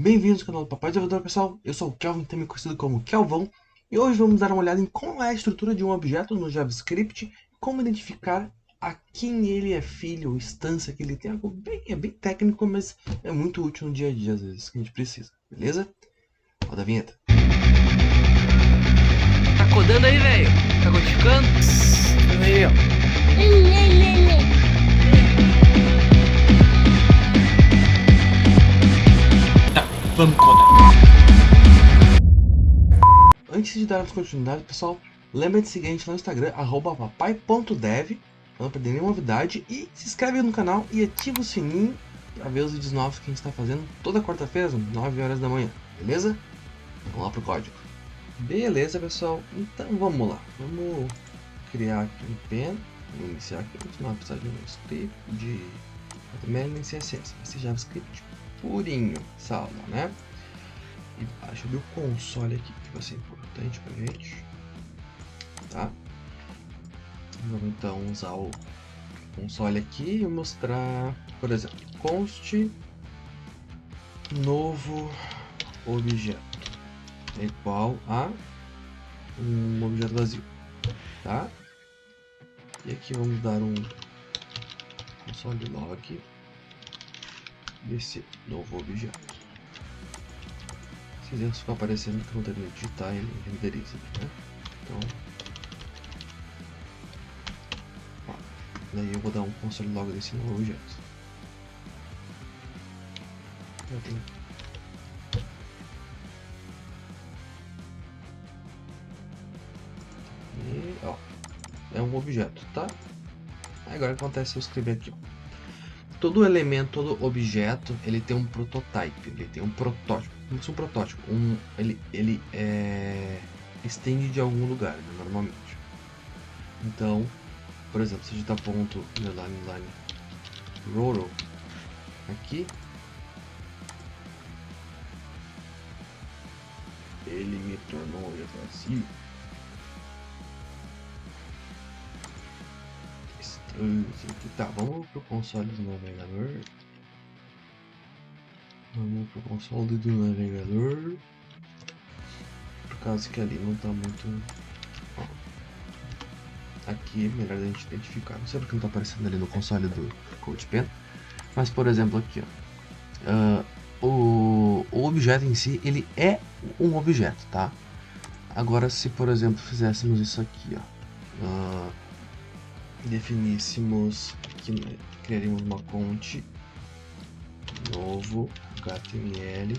Bem-vindos ao canal do Papai Desenvolvedor, pessoal. Eu sou o Kelvin, também conhecido como Kelvão, e hoje vamos dar uma olhada em como é a estrutura de um objeto no JavaScript, como identificar a quem ele é filho, instância que ele tem. Algo bem técnico, mas é muito útil no dia a dia, às vezes, que a gente precisa, beleza? Roda a vinheta. Tá codando aí, velho? Tá codificando? Aí, ó. Vamos codar. Antes de darmos continuidade, pessoal, lembre de seguir a gente no Instagram, @papai.dev, para não perder nenhuma novidade, e se inscreve no canal e ativa o sininho para ver os vídeos novos que a gente está fazendo toda quarta-feira, às 9 horas da manhã, beleza? Vamos lá pro código. Beleza, pessoal, então vamos lá. Vamos criar aqui um pen, vamos iniciar aqui, a gente não vai precisar de um script de HTML nem CSS, vai ser JavaScript purinho, salva, né? E deixa eu ver o console aqui, que vai ser importante pra gente, tá? Vamos então usar o console aqui e mostrar, por exemplo, const novo objeto é igual a um objeto vazio, tá? E aqui vamos dar um console log desse novo objeto. Se erros ficam aparecendo que não termina de digitar, ele renderiza, né? Então, ó, daí eu vou dar um console log desse novo objeto. Eu tenho. E, ó, é um objeto, tá? Agora acontece eu escrever aqui, ó. Todo elemento, todo objeto, ele tem um prototype, ele tem um protótipo, como se fosse um protótipo, ele estende de algum lugar, né, normalmente. Então, por exemplo, se a gente digitar ponto underline roto aqui, ele me tornou vazio. Tá, vamos pro console do navegador. Vamos pro console do navegador. Por causa que ali não tá muito. Ó, aqui é melhor a gente identificar. Não sei porque não tá aparecendo ali no console do CodePen. Mas por exemplo aqui, ó. O objeto em si, ele é um objeto, tá? Agora se por exemplo fizéssemos isso aqui, ó. Definíssemos aqui, criaríamos uma conte novo HTML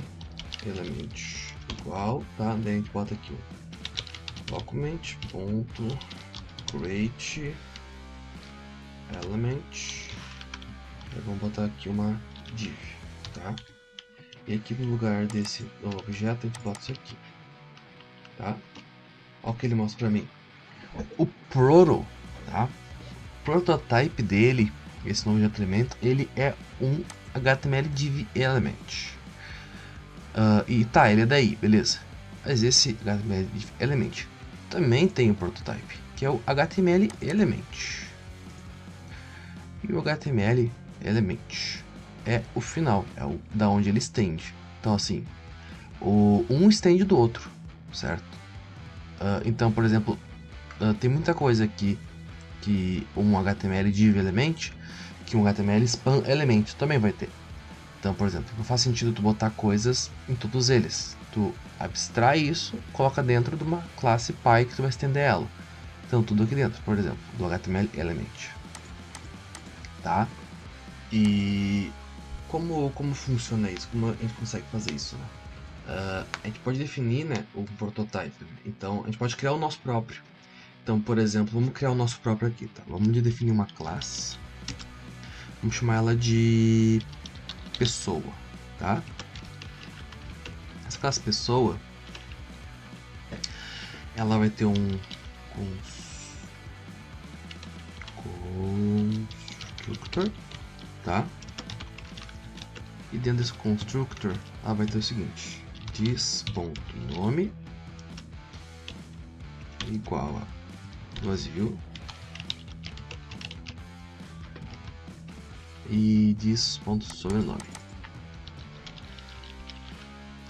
element igual, tá? Daí a gente bota aqui o document ponto create element, e vamos botar aqui uma div, tá? E aqui no lugar desse novo objeto a gente bota isso aqui, tá? Olha o que ele mostra pra mim, o proto, tá? Prototype dele, esse novo elemento, ele é um HTML div element. E tá, ele é daí, beleza. Mas esse HTML div element também tem um prototype, que é o HTML element. E o HTML element é o final, é o da onde ele estende. Então assim, um estende do outro, certo? Então, por exemplo, tem muita coisa aqui que um HTML div element, que um HTML span element também vai ter. Então, por exemplo, não faz sentido tu botar coisas em todos eles. Tu abstrai isso, coloca dentro de uma classe Py que tu vai estender ela. Então, tudo aqui dentro, por exemplo, do HTML element. Tá? E como funciona isso? Como a gente consegue fazer isso, né? A gente pode definir, né, o prototype. Então, a gente pode criar o nosso próprio. Então, por exemplo, vamos criar o nosso próprio aqui, tá? Vamos definir uma classe. Vamos chamar ela de pessoa, tá? Essa classe pessoa, ela vai ter um constructor, tá? E dentro desse constructor, ela vai ter o seguinte: this.nome igual a vazio e this.sobrenome.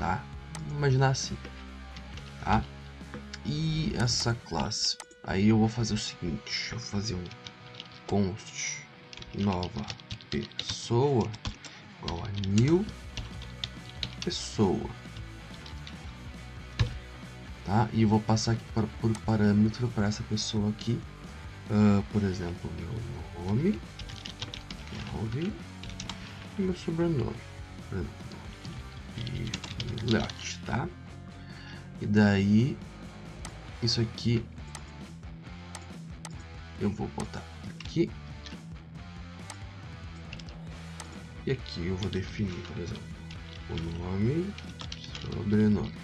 tá? Vamos imaginar assim, tá? E essa classe, aí eu vou fazer o seguinte, eu vou fazer um const nova pessoa igual a new pessoa, tá? E eu vou passar aqui por parâmetro para essa pessoa aqui, por exemplo, meu nome e meu sobrenome, por exemplo, e layout, tá? E daí isso aqui eu vou botar aqui e aqui eu vou definir, por exemplo, o nome, sobrenome.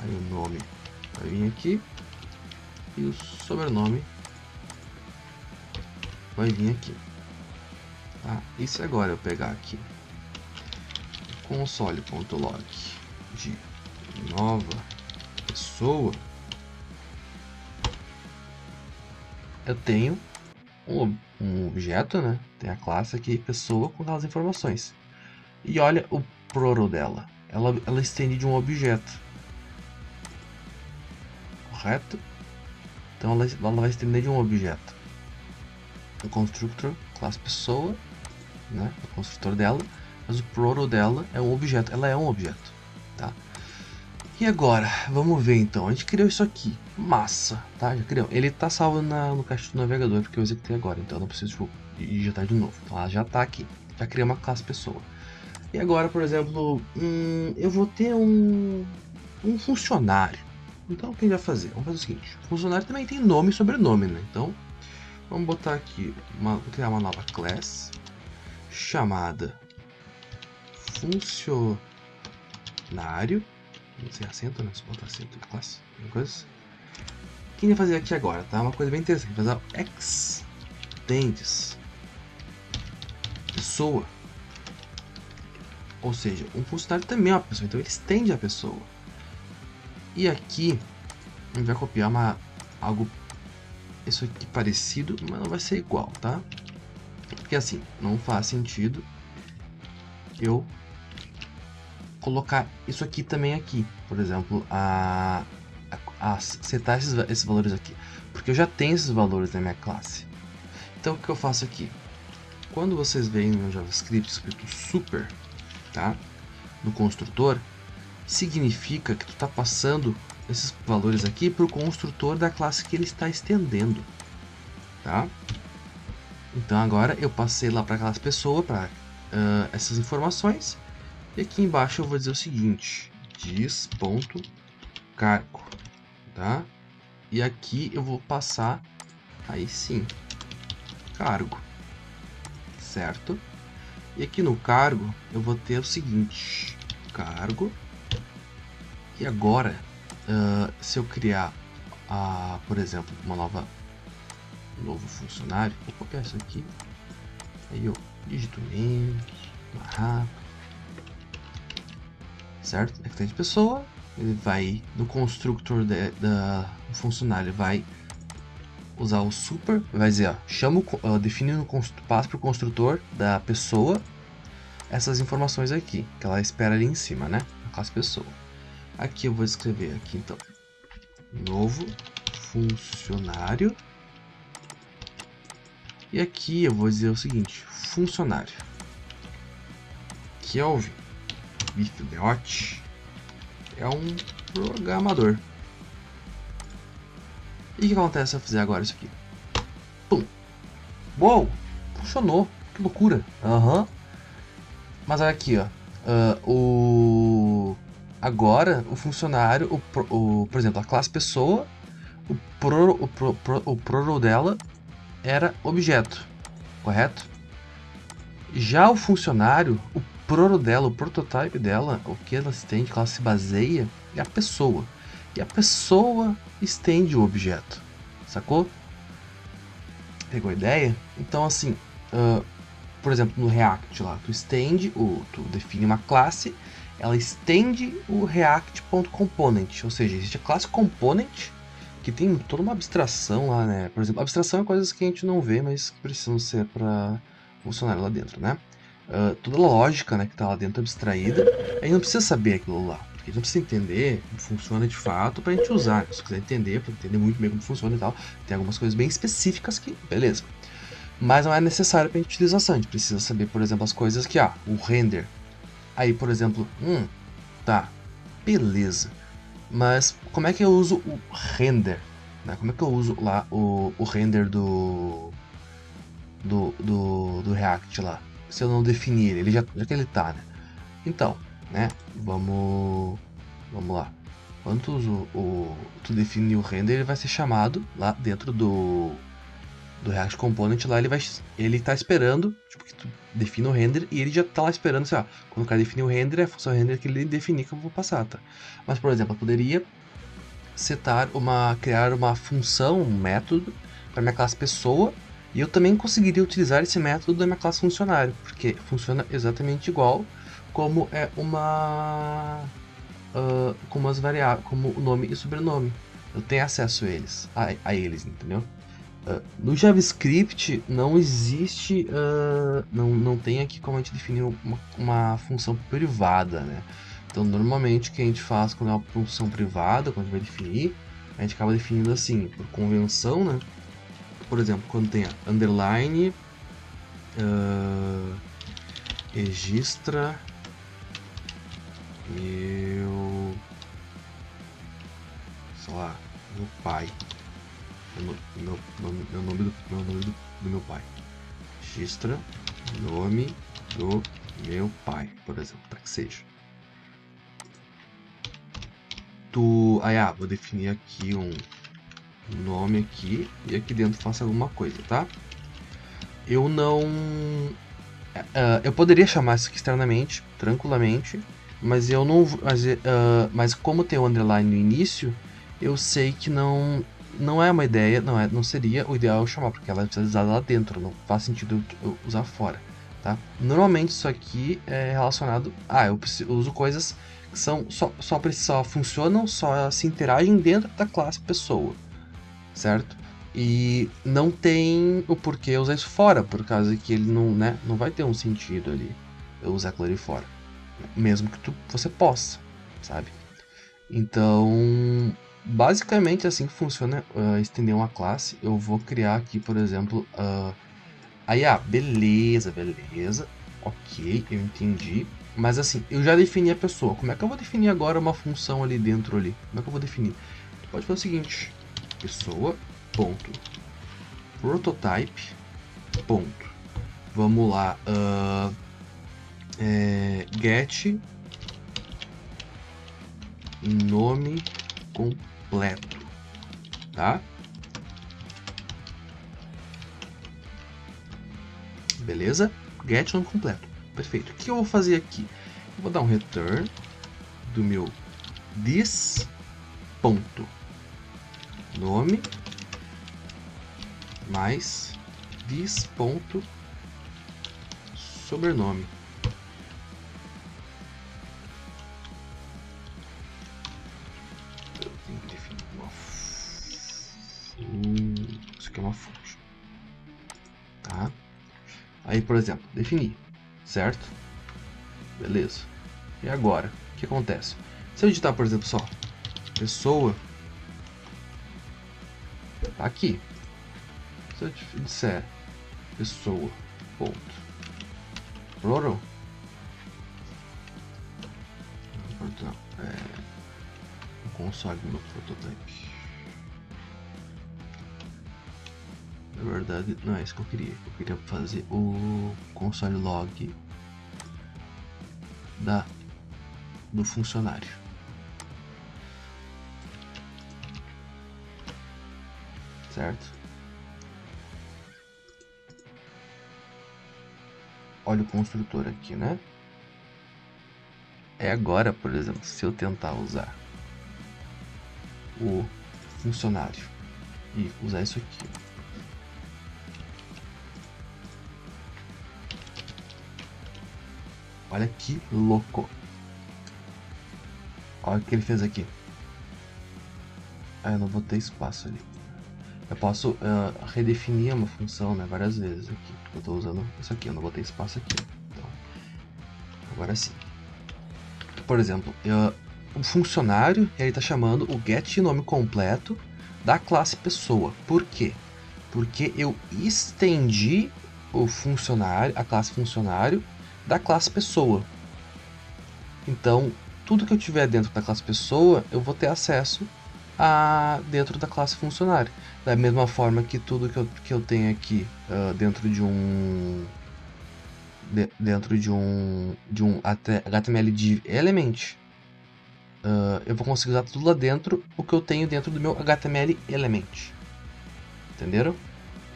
Aí o nome vai vir aqui e o sobrenome vai vir aqui, tá? E se agora eu pegar aqui console.log de nova pessoa, eu tenho um objeto, né? Tem a classe aqui pessoa com aquelas informações. E olha o proro dela, ela estende de um objeto, correto? Então ela vai estender de um objeto. O constructor, classe pessoa, né? O construtor dela, mas o proro dela é um objeto, ela é um objeto, tá? E agora, vamos ver então, a gente criou isso aqui, massa, tá? Já criou. Ele tá salvo no cache do navegador, porque eu executei agora, então eu não preciso digitar de novo. Então ela já tá aqui, já criei uma classe pessoa. E agora, por exemplo, eu vou ter um funcionário. Então o que a gente vai fazer? Vamos fazer o seguinte, o funcionário também tem nome e sobrenome, né? Então, vamos botar aqui, vou criar uma nova classe, chamada funcionário. Não sei acento, né? Se botar acento na classe, tem coisa. O que a gente vai fazer aqui agora, tá? Uma coisa bem interessante. Fazer o extends pessoa. Ou seja, um funcionário também é uma pessoa, então ele estende a pessoa. E aqui a gente vai copiar algo isso aqui parecido, mas não vai ser igual, tá? Porque assim, não faz sentido eu colocar isso aqui também aqui, por exemplo, setar esses valores aqui, porque eu já tenho esses valores na minha classe. Então o que eu faço aqui? Quando vocês veem no JavaScript escrito super, tá? No construtor, significa que tu está passando esses valores aqui para o construtor da classe que ele está estendendo, tá? Então agora eu passei lá para a classe pessoa para essas informações. E aqui embaixo eu vou dizer o seguinte, dis.cargo, tá? E aqui eu vou passar, aí sim, cargo, certo? E aqui no cargo eu vou ter o seguinte, cargo. E agora, se eu criar, por exemplo, um novo funcionário, vou copiar isso aqui, aí eu digito menos, mais rápido. Certo? Extend pessoa, ele vai no constructor do funcionário, vai usar o super, vai dizer, ó, define no passo para o construtor da pessoa essas informações aqui, que ela espera ali em cima, né? Na classe pessoa. Aqui eu vou escrever aqui então, novo funcionário, e aqui eu vou dizer o seguinte, funcionário, Kelvin Bifileote é um programador. E o que acontece se eu fizer agora isso aqui? Pum! Uou! Funcionou! Que loucura! Mas olha aqui, ó. Agora o funcionário, por exemplo, a classe pessoa, o proro dela era objeto, correto? Já o funcionário, o proro dela, o prototype dela, o que ela estende, que ela se baseia, é a pessoa. E a pessoa estende o objeto, sacou? Pegou a ideia? Então assim, por exemplo, no React lá, tu define uma classe, ela estende o React.component, ou seja, existe a classe component, que tem toda uma abstração lá, né? Por exemplo, abstração é coisas que a gente não vê, mas que precisam ser para funcionar lá dentro, né? toda a lógica, né, que está lá dentro abstraída. A gente não precisa saber aquilo lá, porque a gente não precisa entender como funciona de fato para a gente usar. Se quiser entender, para entender muito bem como funciona e tal, tem algumas coisas bem específicas que, beleza. Mas não é necessário para a gente utilização. A gente precisa saber, por exemplo, as coisas que, o render. Aí, por exemplo, tá, beleza. Mas como é que eu uso o render? Né? Como é que eu uso lá o render do React lá? Se eu não definir ele, já que ele tá, né? Então, né? Vamos lá. Quando tu definir o render, ele vai ser chamado lá dentro do React Component lá, ele tá esperando, tipo, que tu defina o render e ele já tá lá esperando, sei lá, quando o cara definir o render, é a função render que ele definir que eu vou passar, tá? Mas, por exemplo, eu poderia criar uma função, um método para minha classe pessoa, e eu também conseguiria utilizar esse método da minha classe funcionário, porque funciona exatamente igual como é como as variáveis, como o nome e sobrenome. Eu tenho acesso a eles, entendeu? No JavaScript não existe, não tem aqui como a gente definir uma função privada, né? Então normalmente o que a gente faz quando é uma função privada, quando a gente vai definir, a gente acaba definindo assim, por convenção, né? Por exemplo, quando tem a underline, registra meu, sei lá, meu pai. Meu nome do meu pai. Registra nome do meu pai, por exemplo, para que seja. Vou definir aqui um nome aqui e aqui dentro faço alguma coisa, tá? Eu não... eu poderia chamar isso aqui externamente, tranquilamente, mas eu não... Mas como tem o underline no início, eu sei que não é uma ideia, não seria o ideal eu chamar, porque ela precisa usar lá dentro, não faz sentido eu usar fora, tá? Normalmente isso aqui é relacionado... eu uso coisas que são só funcionam, só se interagem dentro da classe pessoa, certo? E não tem o porquê usar isso fora, por causa que ele não vai ter um sentido ali eu usar aquilo ali fora, mesmo que você possa, sabe? Então, basicamente assim que funciona estender uma classe. Eu vou criar aqui, por exemplo, beleza, ok, eu entendi. Mas assim, eu já defini a pessoa. Como é que eu vou definir agora uma função ali dentro ali? Como é que eu vou definir? Tu pode fazer o seguinte: pessoa, ponto, prototype, ponto. Vamos lá, get nome completo, tá? Beleza? Get nome completo. Perfeito. O que eu vou fazer aqui? Eu vou dar um return do meu this ponto nome mais this ponto sobrenome. Eu tenho que definir isso aqui é uma fonte, tá? Aí, por exemplo, definir, certo? Beleza. E agora, o que acontece? Se eu digitar, por exemplo, só pessoa, tá aqui. Se eu disser pessoa, ponto, proto, o console do meu prototype. Na verdade, não é isso que eu queria. Eu queria fazer o console log do funcionário. Certo? Olha o construtor aqui, né? Agora, por exemplo, se eu tentar usar o funcionário e usar isso aqui, olha que louco. Olha o que ele fez aqui. Eu não vou ter espaço ali. Eu posso redefinir uma função, né, várias vezes aqui. Eu estou usando isso aqui, eu não vou ter espaço aqui. Então, Agora sim. Por exemplo, o funcionário, ele está chamando o get nome completo da classe pessoa. Por quê? Porque eu estendi o funcionário, a classe funcionário, da classe pessoa. Então, tudo que eu tiver dentro da classe pessoa, eu vou ter acesso a dentro da classe funcionário. Da mesma forma que tudo que eu tenho aqui dentro de um HTML div element, eu vou conseguir usar tudo lá dentro o que eu tenho dentro do meu HTML element. Entenderam?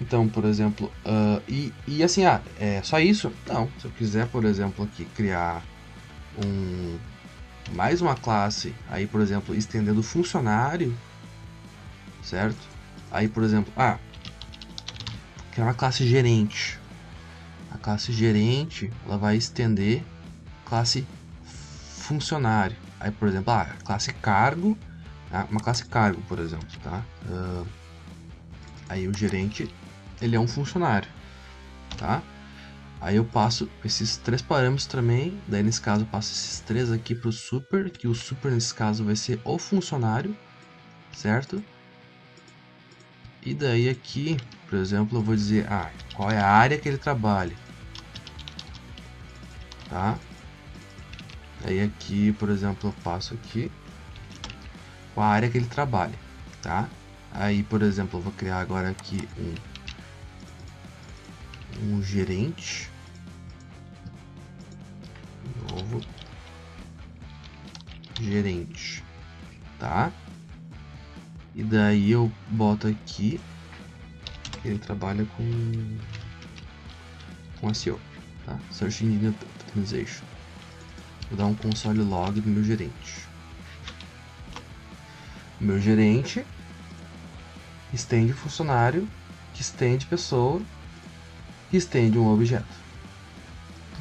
Então, por exemplo, e assim, é só isso? Não. Se eu quiser, por exemplo, aqui criar mais uma classe, aí, por exemplo, estendendo funcionário, certo? Aí, por exemplo, criar uma classe gerente. A classe gerente, ela vai estender classe funcionário. Aí, por exemplo, classe cargo, uma classe cargo, por exemplo, tá? Aí o gerente, ele é um funcionário, tá? Aí eu passo esses 3 parâmetros também, daí nesse caso eu passo esses 3 aqui para o super, que o super nesse caso vai ser o funcionário, certo? E daí aqui, por exemplo, eu vou dizer, qual é a área que ele trabalha, tá? Aí aqui, por exemplo, eu passo aqui com a área que ele trabalha, tá? Aí, por exemplo, eu vou criar agora aqui um gerente. Novo. Gerente, tá? E daí eu boto aqui que ele trabalha com SEO, tá? Search Engine Optimization. Vou dar um console log do meu gerente. O meu gerente estende funcionário, que estende pessoa, que estende um objeto.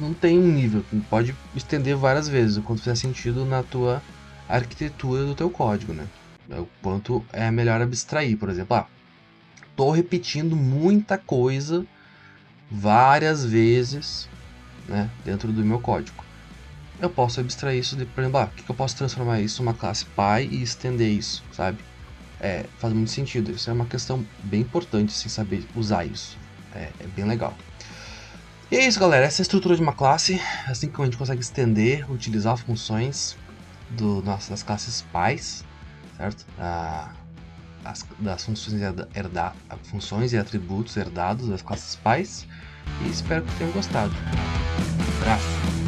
Não tem um nível, tu pode estender várias vezes, o quanto fizer sentido na tua arquitetura do teu código, né? O quanto é melhor abstrair, por exemplo, tô repetindo muita coisa várias vezes, né, dentro do meu código. Eu posso abstrair isso de, por exemplo, o que eu posso transformar isso numa classe Py e estender isso, sabe? Faz muito sentido. Isso é uma questão bem importante, assim, saber usar isso. É bem legal. E é isso, galera. Essa é a estrutura de uma classe. Assim que a gente consegue estender, utilizar funções das classes Pys, certo? Das funções e atributos herdados das classes Pys. E espero que tenham gostado. Um abraço!